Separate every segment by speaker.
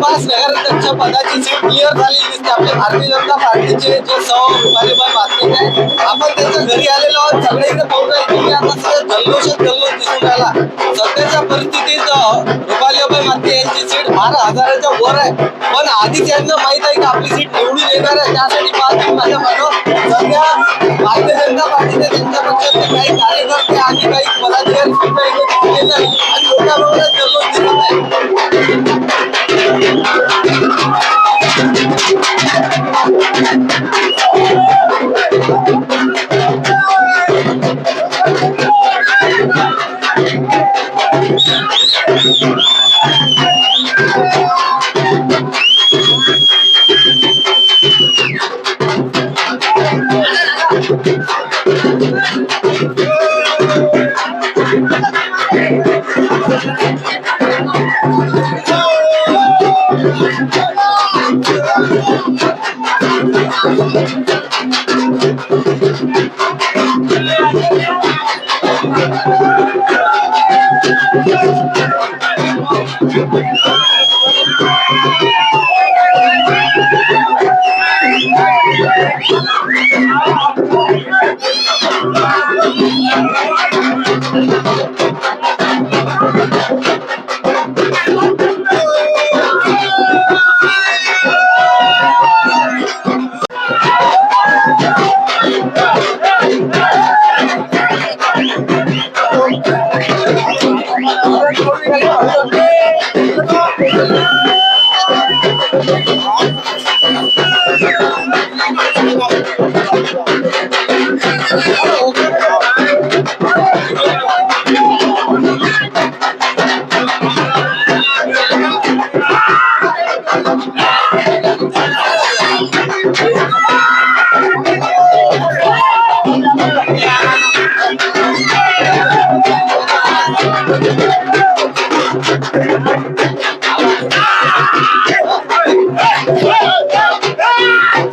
Speaker 1: जवळपास नगराध्यक्ष पदाची सीट क्लिअर झालेली दिसते. आपल्या भारतीय जनता पार्टीचे जे रुपालीबाई मात्रे आहेत, आपण त्यांच्या घरी आलेलो आहोत. सगळे इथे पाहतोय की आता सगळं जल्लोषच जल्लोष दिसून राहिला. सध्याच्या परिस्थितीत रुपालीबाई मात्रे यांची सीट 12,000च्या वर आहे, पण आधीच यांना माहित आहे की आपली सीट निवडून येणार आहे. त्यासाठी पाहतो माझ्या मागं सध्या भारतीय जनता पार्टीचे त्यांच्या पक्षाचे काही कार्यकर्ते आणि काही पदाधिकारी सुद्धा इथे दिसून येत आहेत आणि मोठ्या प्रमाणात जल्लोष दिसत आहे.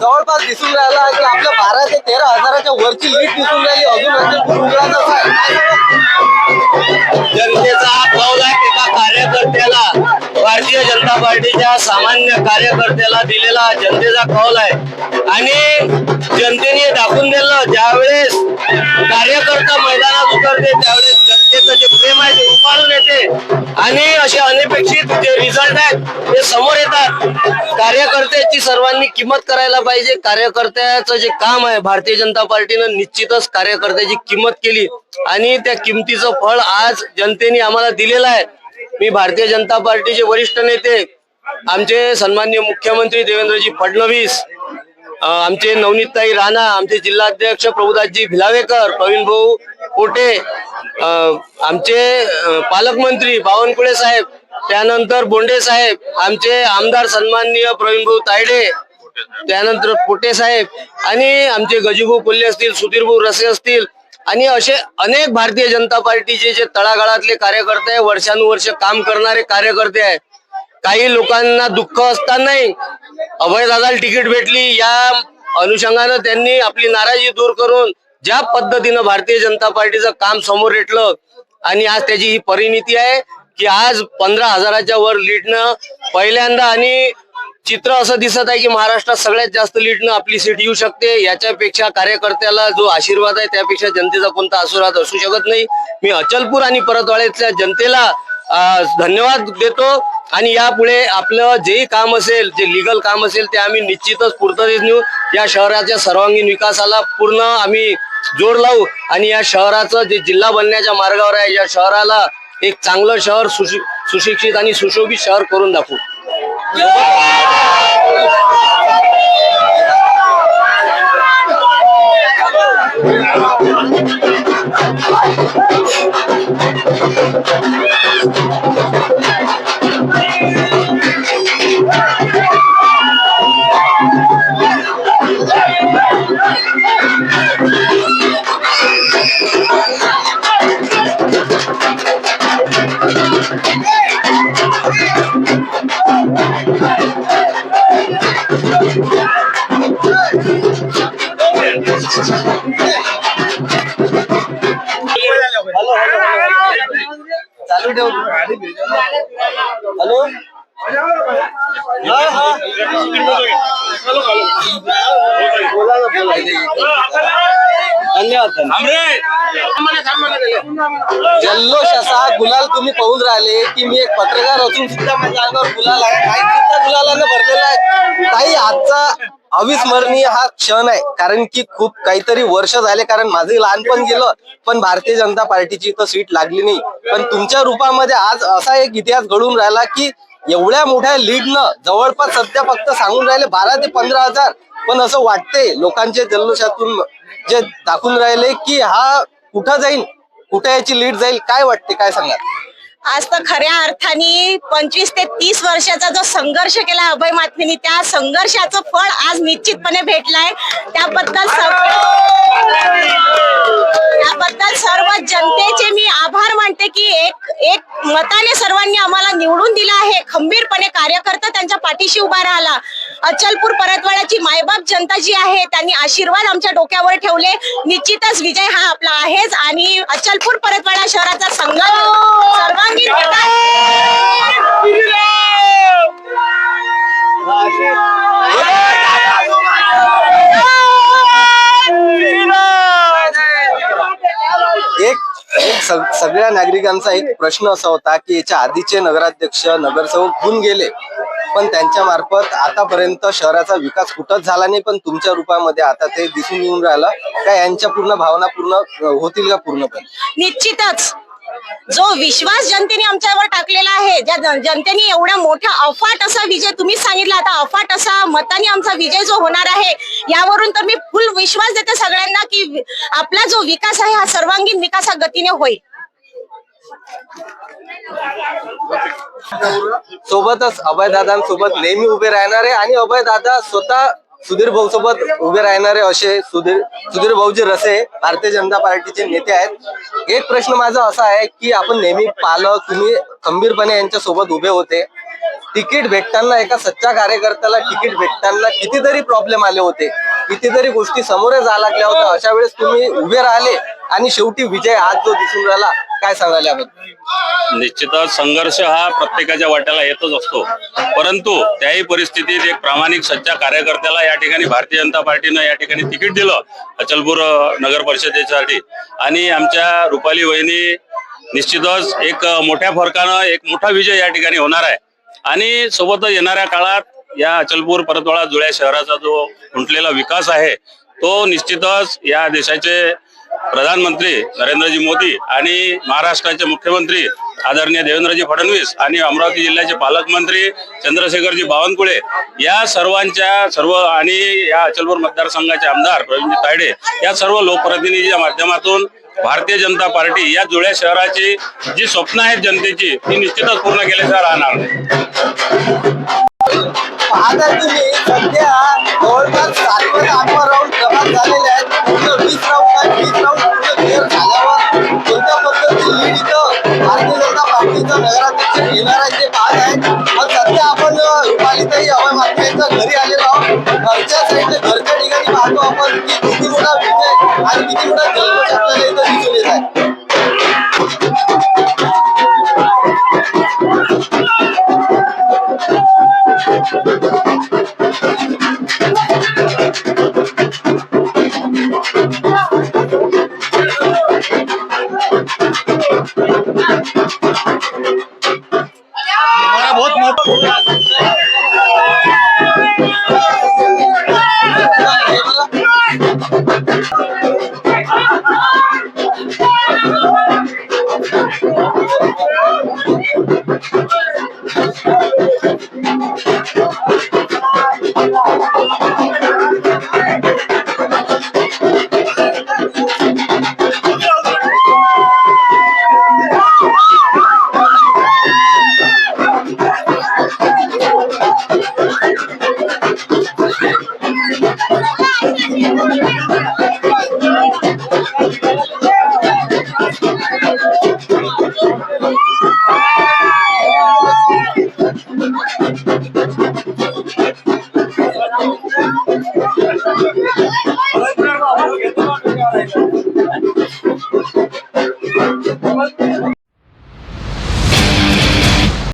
Speaker 1: जवळपास दिसून राहिला की आपल्या 12 ते 13,000च्या वरची लीड दिसून राहिली. अजून
Speaker 2: जनतेचा कौल आहे एका कार्यकर्त्याला, भारतीय जनता पार्टीच्या सामान्य कार्यकर्त्याला दिलेला जनतेचा कौल आहे आणि जनतेने दाखवून दिलं ज्यावेळेस कार्यकर्ता मैदानात उतरते त्यावेळेस जनतेचं जे प्रेम आहे ते उफाळून येते आणि असे अनपेक्षित जे रिझल्ट आहेत ते समोर येतात. कार्यकर्त्याची सर्वांनी किंमत करायला पाहिजे. कार्यकर्त्याचं जे काम आहे भारतीय जनता पार्टीनं निश्चितच कार्यकर्त्याची किंमत केली आणि त्या किमतीचं फळ आज जनतेने आम्हाला दिलेलं आहे. मी भारतीय जनता पार्टीचे वरिष्ठ नेते आमचे सन्माननीय मुख्यमंत्री देवेंद्रजी फडणवीस, आमचे नवनीतताई राणा, आमचे जिल्हाध्यक्ष प्रभुदासजी भिलावेकर, प्रवीण भाऊ पोटे, आमचे पालकमंत्री बावनकुळे साहेब, त्यानंतर बोंडे साहेब, आमचे आमदार सन्माननीय प्रवीण भाऊ तायडे, त्यानंतर पोटे साहेब आणि आमचे गजूभाऊ कोल्हे असतील, सुधीरभाऊ रसे असतील आणि असे अनेक भारतीय जनता पार्टीचे जे तळागाळातले कार्यकर्ते आहे, वर्षानुवर्ष काम करणारे कार्यकर्ते आहे. काही लोकांना दुःख असतानाही अभयदादाला तिकीट भेटली या अनुषंगानं त्यांनी आपली नाराजी दूर करून ज्या पद्धतीनं भारतीय जनता पार्टीचं काम समोर रेटलं आणि आज त्याची ही परिणिती आहे की आज 15,000च्या वर लीडनं पहिल्यांदा आणि चित्र असं दिसत आहे की महाराष्ट्रात सगळ्यात जास्त लीडनं आपली सीट येऊ शकते. याच्यापेक्षा कार्यकर्त्याला जो आशीर्वाद आहे त्यापेक्षा जनतेचा कोणता आशीर्वाद असू शकत नाही. मी अचलपूर आणि परतवाड्यातल्या जनतेला धन्यवाद देतो आणि यापुढे आपलं जे काम असेल, जे लिगल काम असेल ते आम्ही निश्चितच पूर्ततेस नेऊ. या शहराच्या सर्वांगीण विकासाला पूर्ण आम्ही जोर लावू आणि या शहराचं जे जिल्हा बनण्याच्या मार्गावर आहे या शहराला एक चांगलं शहर, सुशिक्षित आणि सुशोभित शहर करून दाखवू. चालू ठेव. हॅलो
Speaker 1: जल्लोष असा गुलाल तुम्ही पाहून राहिले की मी एक पत्रकार असून सुद्धा माझ्या अंगावर गुलाल आहे, काही सुद्धा गुलालानं भरलेला आहे. काही आजचा अविस्मरणीय हा क्षण आहे, कारण की खूप काहीतरी वर्ष झाले, कारण माझं लहानपण गेलं पण भारतीय जनता पार्टीची इथं सीट लागली नाही. पण तुमच्या रूपामध्ये आज असा एक इतिहास घडून राहिला की एवढ्या मोठ्या लीडनं जवळपास सध्या फक्त सांगून राहिले 12 ते 15,000, पण असं वाटतंय लोकांच्या जल्लोषातून जे दाखवून राहिले की हा कुठं जाईल, कुठे याची लीड जाईल, काय वाटते, काय सांगा?
Speaker 3: आज तर खऱ्या अर्थाने 25 ते 30 वर्षाचा जो संघर्ष केला अभय मातनींनी, त्या संघर्षाचं फळ आज निश्चितपणे भेटलंय. त्याबद्दल सर्व जनतेचे मी आभार मानते की एक मताने सर्वांनी आम्हाला निवडून दिलं आहे. खंबीरपणे कार्यकर्ता त्यांच्या पाठीशी उभा राहिला. अचलपूर परतवाड्याची मायबाप जनता जी आहे त्यांनी आशीर्वाद आमच्या डोक्यावर ठेवले. निश्चितच विजय हा आपला आहेच आणि अचलपूर परतवाडा शहराचा सर्वांगीण
Speaker 1: सगळ्या नागरिकांचा एक प्रश्न असा होता की याच्या आधीचे नगराध्यक्ष नगरसेवक होऊन गेले, पण त्यांच्या मार्फत आतापर्यंत शहराचा विकास कुठंच झाला नाही. पण तुमच्या रूपामध्ये आता ते दिसून येऊन राहिलं. काय यांच्या पूर्ण भावना पूर्ण होतील का पूर्णपणे?
Speaker 3: निश्चितच जो विश्वास जनतेने आमच्यावर टाकलेला आहे, ज्या जनतेने एवढा मोठा अफाट असा विजय तुम्ही सांगितला, आता अफाट असा मताने आमचा विजय जो होणार आहे, यावरून तर मी फुल विश्वास देते सगळ्यांना की आपला जो विकास आहे हा सर्वांगीण विकासा गतीने होईल.
Speaker 1: सोबतच अभयदादांसोबत नेहमी उभे राहणारे आणि अभयदादा स्वतः सुधीर भाऊ सोबत उभे राहणारे असे सुधीर भाऊजी रसे भारतीय जनता पार्टीचे नेते आहेत. एक प्रश्न माझा असा आहे की आपण नेहमी पाहिलं, तुम्ही खंबीरपणे यांच्या सोबत उभे होते. तिकीट भेटताना, एका सच्चा कार्यकर्त्याला तिकीट भेटताना कितीतरी प्रॉब्लेम आले होते, कितीतरी गोष्टी समोर जा लागल्या होत्या. अशा वेळेस तुम्ही उभे राहिले आणि शेवटी विजय आज जो दिसून राहिला, काय सांगाल याबद्दल?
Speaker 4: निश्चितच संघर्ष हा प्रत्येकाच्या वाट्याला येतच असतो, परंतु त्याही परिस्थितीत एक प्रामाणिक सच्चा कार्यकर्त्याला या ठिकाणी भारतीय जनता पार्टीनं या ठिकाणी तिकीट दिलं अचलपूर नगर परिषदेसाठी आणि आमच्या रुपाली वहिनी निश्चितच एक मोठ्या फरकानं एक मोठा विजय या ठिकाणी होणार आहे. आणि सोबतच येणाऱ्या काळात या अचलपूर परतवाडा जुळ्या शहराचा जो खुंटलेला विकास आहे तो निश्चितच या देशाचे प्रधानमंत्री नरेंद्रजी मोदी आणि महाराष्ट्राचे मुख्यमंत्री आदरणीय देवेंद्रजी फडणवीस आणि अमरावती जिल्ह्याचे पालकमंत्री चंद्रशेखरजी बावनकुळे या सर्व आणि या अचलपूर मतदारसंघाचे आमदार प्रवीणजी तायडे या सर्व लोकप्रतिनिधीच्या माध्यमातून भारतीय जनता पार्टी या जुळ्या शहराची जी स्वप्न आहेत जनतेची ती निश्चितच पूर्ण केल्याशिवाय राहणार नाही.
Speaker 1: पाहता तुम्ही सध्या जवळपास 7 ते 8 राऊंड प्रभाग झालेले आहेत. पूर्ण 20 राऊंड पूर्ण क्लिअर झाल्यावर कोणत्या पद्धतीची लीड इथं भारतीय जनता पार्टीचं नगराध्यक्ष घेणार आहे ते पाहत आहेत. पण सध्या आपण रुपालीताई अभय मातनी यांच्या घरी आलेलो आहोत. घरच्या साईडने घरच्या ठिकाणी पाहतो आपण की किती मोठा विजय आणि किती मोठा जल्लोष आपल्याला इथं